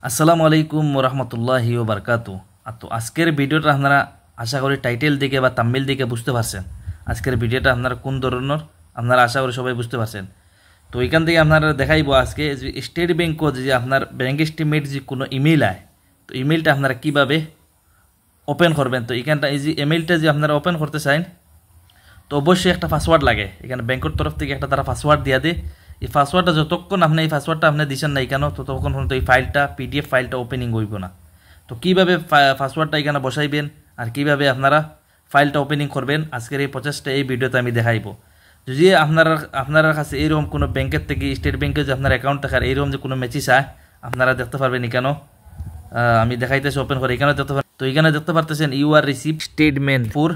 আসসালামু আলাইকুম ওরহমতুল্লাহি ওবরকাতু। তো আজকের ভিডিওটা আপনারা আশা করি টাইটেল দিকে বা তাম্বিল দিকে বুঝতে পারছেন আজকের ভিডিওটা আপনারা কোন ধরনের আপনারা আশা করি সবাই বুঝতে পারছেন। তো এখান থেকে আপনারা দেখাইব আজকে যে স্টেট ব্যাংক যে আপনার ব্যাংক স্টেটমেন্ট যে কোনো ইমেইল আয়, তো ইমেইলটা আপনারা কীভাবে ওপেন করবেন। তো এখানটা এই যে ইমেইলটা যে আপনারা ওপেন করতে চান, তো অবশ্যই একটা পাসওয়ার্ড লাগে। এখানে ব্যাংকের তরফ থেকে একটা তারা পাসওয়ার্ড দিয়ে দেয়। এই পাসওয়ার্ডটা যতক্ষণ আপনি এই পাসওয়ার্ডটা আপনি দিচ্ছেন না কেন, ততক্ষণ পর্যন্ত এই ফাইলটা পিডিএফ ফাইলটা ওপেনিং হইব না। তো কীভাবে পাসওয়ার্ডটা এখানে বসাইবেন আর কীভাবে আপনারা ফাইলটা ওপেনিং করবেন আজকের এই প্রচেষ্টা এই ভিডিওতে আমি দেখাইব। যদি আপনারা কাছে এইরকম কোনো ব্যাংকের থেকে স্টেট ব্যাংকে যে আপনার অ্যাকাউন্ট থাকার এইরকম যে কোনো মেসেজ আয় আপনারা দেখতে পারবেন। এখানেও আমি দেখাইতেছি ওপেন করে, এখানে দেখতে পারেন। তো এখানে দেখতে পারতেছেন you are receive statement for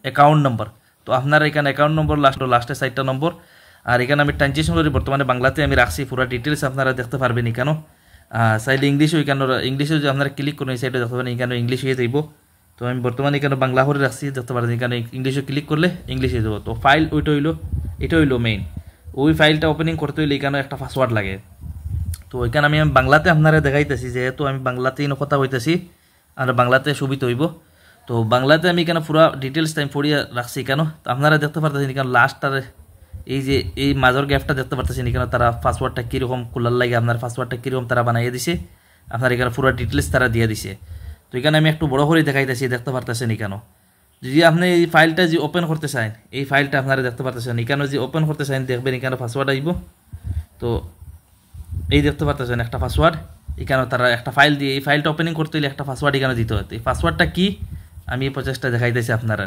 account number. তো আপনারা এখানে অ্যাকাউন্ট নম্বর লাস্টের সাইডটা নম্বর, আর এখানে আমি ট্রানজেকশন করি বর্তমানে বাংলাতে আমি রাখছি, পুরো ডিটেলস আপনারা দেখতে পারবেন। এখানেও চাইলে ইংলিশও ইংলিশে যে আপনারা ক্লিক করুন এই সাইডে দেখতে পারেন, এখানে ইংলিশ হয়ে যাইব। তো আমি বর্তমানে এখানে বাংলা করে রাখছি, দেখতে পারেন এখানে ইংলিশে ক্লিক করলে ইংলিশ হয়ে যাব। তো ফাইল এটা হইলো মেইন। ওই ফাইলটা ওপেনিং করতে হইলে এখানে একটা পাসওয়ার্ড লাগে। তো এখানে আমি বাংলাতে আপনারা দেখাইতেছি, যেহেতু আমি বাংলাতেই কথা হইতেছি আর বাংলাতে সুবিধা হইব। তো বাংলাতে আমি এখানে পুরো ডিটেলস টাইম পড়িয়ে রাখছি কেন, তো আপনারা দেখতে পারতেছেন এখানে লাস্টটার এই যে এই মাঝর গ্যাপটা দেখতে পারতেছেন। এখানে তারা পাসওয়ার্ডটা কীরকম খোলার লাগে, আপনার পাসওয়ার্ডটা কীরকম তারা বানাইয়ে দিছে, আপনার এখানে পুরো ডিটেলস তারা দিয়ে দিছে। তো এখানে আমি একটু বড় করে দেখাইতেছি, দেখতে পারতেছেন এখানেও। যদি আপনি এই ফাইলটা যে ওপেন করতে চান, এই ফাইলটা আপনারা দেখতে পারতেছেন এখানে যে ওপেন করতে চান দেখবেন এখানে পাসওয়ার্ড আসবো। তো এই দেখতে পারতেছেন একটা পাসওয়ার্ড, এখানে তারা একটা ফাইল দিয়ে এই ফাইলটা ওপেনিং করতে হলে একটা পাসওয়ার্ড এখানে দিতে হতো। এই পাসওয়ার্ডটা কি আমি এই প্রচেষ্টা দেখাইতেছি আপনারা।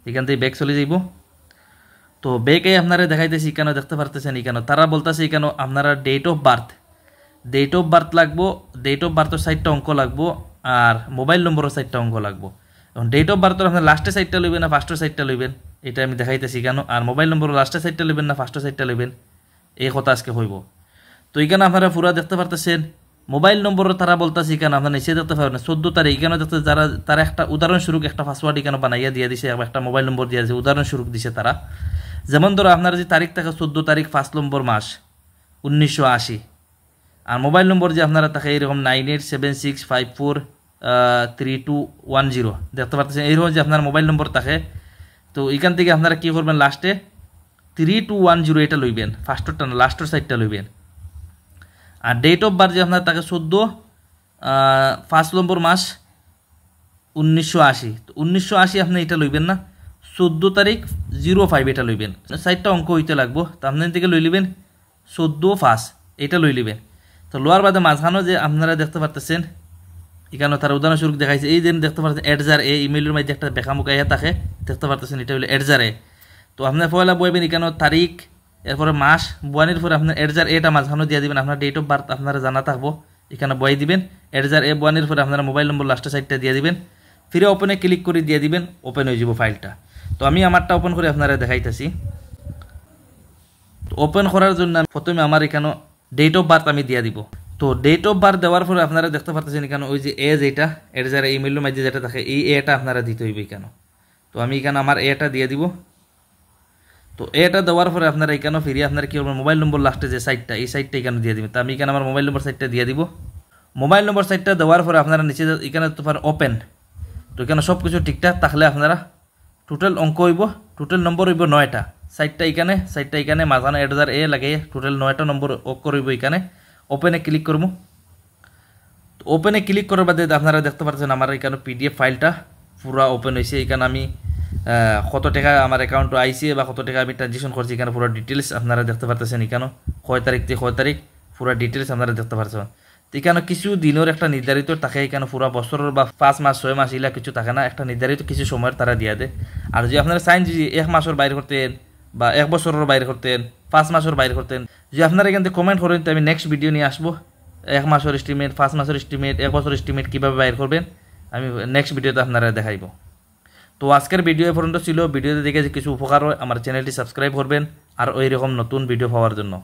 এখান থেকে ব্যাক চলে যাইব। তো ব্যাকে আপনারা দেখাইতেছি এখানে দেখতে পারতেছেন এখানে তারা বলতেছে এখানে আপনারা ডেট অফ বার্থ লাগবো, ডেট অফ বার্থের সাইডটা অঙ্ক লাগবো, আর মোবাইল নম্বরের সাইডটা অঙ্ক লাগবো। এখন ডেট অফ বার্থের আপনার লাস্টের সাইডটা লইবেন না ফার্স্টের সাইডটা লইবেন, এটা আমি দেখাইতেছি কেন। আর মোবাইল নম্বরের লাস্টের সাইডটা লইবেন না ফার্স্টের সাইডটা লইবেন, এই কথা আজকে হইব। তো এখানে আপনারা পুরা দেখতে পারতেছেন মোবাইল নম্বর তারা বলতেছে এখানে আপনারা নিচে দেখতে পারবেন 14 তারিখ। এখানে দেখতে তারা একটা উদাহরণস্বরূপ একটা পাসওয়ার্ড এখানে বানাইয়া দিয়ে দিছে, একটা মোবাইল নম্বর দিয়ে দিয়েছে, উদাহরণস্বরূপ দিছে তারা। যেমন ধরো আপনার যে তারিখ থাকে 14 তারিখ 5 নম্বর মাস 1980, আর মোবাইল নম্বর যে আপনারা থাকে এরকম 9876543210 দেখতে পাচ্ছেন। এইরকম যে আপনার মোবাইল নম্বর থাকে, তো এখান থেকে আপনারা কী করবেন লাস্টে 3210 এটা লইবেন, ফার্স্টটা না লাস্টের সাইডটা লইবেন। আর ডেট অফ বার্থ যে আপনার তাকে 5 নম্বর মাস 1980, তো 1980 আপনি এটা লইবেন না, 14 তারিখ 05 এটা লইবেন। সাইডটা অঙ্ক হইতে লাগবো, তো আপনার থেকে লই লিবেন 14/5 এটা লই লিবেন। তো লোয়ার বাদে মাঝখানেও যে আপনারা দেখতে পারতেছেন এখানে তারা উদাহরণস্বরূপ দেখাইছে। এই দিন দেখতে পাচ্ছেন @a ইমেইলের মধ্যে একটা বেখামুখা ইয়া থাকে, দেখতে পারতেছেন এটা হলো @a। তো আপনার পয়লা বইবেন এখানে তারিখ, এরপরে মাস বয়ানির পরে আপনার @a মাঝখানেও দিয়ে দিবেন। আপনার ডেট অফ বার্থ আপনারা জানা থাকবো, এখানে বই দিবেন @a বয়ানির পরে আপনারা মোবাইল নম্বর লাস্টের সাইডটা দিয়ে দিবেন, ফিরে ওপেনে ক্লিক করে দিয়ে দিবেন, ওপেন হয়ে যাব ফাইলটা। তো আমি আমারটা ওপেন করে আপনারা দেখাইতেছি। তো ওপেন করার জন্য প্রথমে আমার এখানে ডেট অফ বার্থ আমি দিয়ে দিব। তো ডেট অফ বার্থ দেওয়ার পরে আপনারা দেখতে পাচ্ছেন এখানে ওই যে এজ এটা @a ইমেইলের মধ্যে যেটা থাকে এই এটা আপনারা দিতে হইবে এখানে। তো আমি এখানে আমার এটা দিয়ে দিব। তো এটা দেওয়ার পরে আপনারা এখানে ফিরে আপনারা কী করবেন মোবাইল নম্বর লাস্টে যে সাইডটা এই সাইডটা এখানে দিয়ে দিবেন। তো আমি এখানে আমার মোবাইল নম্বর সাইডটা দিয়ে দিব। মোবাইল নম্বর সাইডটা দেওয়ার পরে আপনারা নিচে এখানে তো ওপেন, তো এখানে সব কিছু ঠিকঠাক থাকলে আপনারা টোটাল অঙ্ক হইব, টোটাল নম্বর হইব 9টা। সাইডটা এখানে মাঝখানে @a লাগে, টোটাল 9টা নম্বর অঙ্ক হইব এখানে। ওপেনে ক্লিক করব। তো ওপেনে ক্লিক করার বাদে আপনারা দেখতে পাচ্ছেন আমার এখানে পিডিএফ ফাইলটা পুরো ওপেন হয়েছে। এখানে আমি কত টাকা আমার অ্যাকাউন্টে আইসি বা কত টাকা আমি ট্রানজেকশন করছি এখানে পুরো ডিটেলস আপনারা দেখতে পারতেছেন। এখানে কয় তারিখ থেকে কয় তারিখ পুরো ডিটেলস আপনারা দেখতে পাচ্ছেন। তো এখানে কিছু দিনের একটা নির্ধারিত থাকে, এখানে পুরো বছরের বা 5 মাস 6 মাস এগুলা কিছু থাকে না, একটা নির্ধারিত কিছু সময়ের তারা দিয়ে দেয়। আর যদি আপনারা চাইন যদি 1 মাসের বাইরে করতেন বা 1 বছরের বাইরে করতেন 5 মাসের বাইরে করতেন, যদি আপনারা এখান থেকে কমেন্ট করেন তো আমি নেক্সট ভিডিও নিয়ে আসবো 1 মাসের এস্টিমেট 5 মাসের এস্টিমেট 1 বছরের এস্টিমেট কীভাবে বাইর করবেন আমি নেক্সট ভিডিওতে আপনারা দেখাইব। তো আজকের ভিডিও পর্যন্ত ছিল। ভিডিওতে দেখে যে কিছু উপকার হয় আমার চ্যানেলটি সাবস্ক্রাইব করবেন আর ওই রকম নতুন ভিডিও পাওয়ার জন্য।